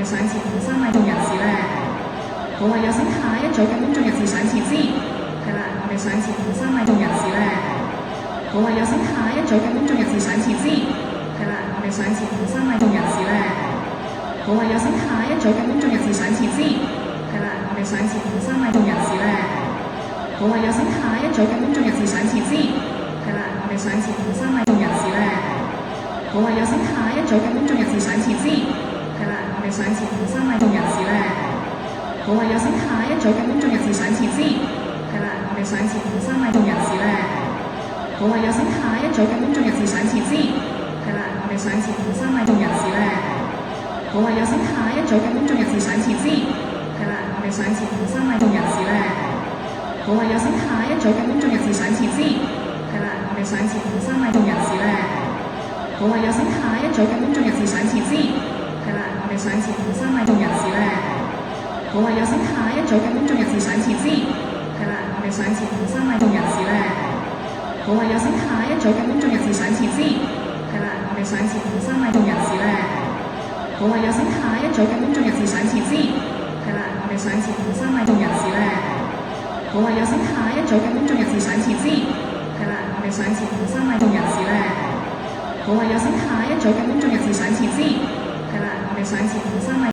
哋上前同三位眾人士咧，好啊，有請下一組嘅公眾人士上前先，係啦，我哋上前同三位眾人士咧，好啊，有請下一組嘅公眾人士上前先，係啦，我哋上前同三位眾人士咧，好啊，有請下一組嘅公眾人士上前先，係啦，我哋上前同三位眾人士咧，好啊，有請下一組嘅公眾人士上前先，係啦，我哋上前同三位眾人士咧，好啊，有請下一組嘅公眾人士上前先，係啦，我哋上前同三位眾人士咧，好啊，有請下一組嘅公眾人士上前先，係啦，我哋上前同三位眾人士咧，好啊，有請下一組嘅公眾人士上前先，係啦，我哋上前同三位眾人士咧，好啊，有請下一組嘅公眾人士上前先，係啦，我哋上前同三位眾人士咧，好啊，有請下一組嘅公眾人士上前先，係啦，我哋上前同三位眾人士咧，好啊，有請下一組嘅公眾人士上前先，係啦，我哋上前同三位眾人士咧，好啊，有請下一組嘅公眾人士上前先，係啦，我哋上前同三位眾人士咧，好啊，有請下一組嘅公眾人士上前先，係啦，我哋上前同三位眾人士咧，好啊，有請下一組嘅公眾人士上前先，係啦，我哋上前同三位眾人士咧，好啊，有請下一組嘅公眾人士上前先，係啦，我哋上前同三位眾人士咧，好啊，有請下一組嘅公眾人士上前先，係啦，我哋上前同三位。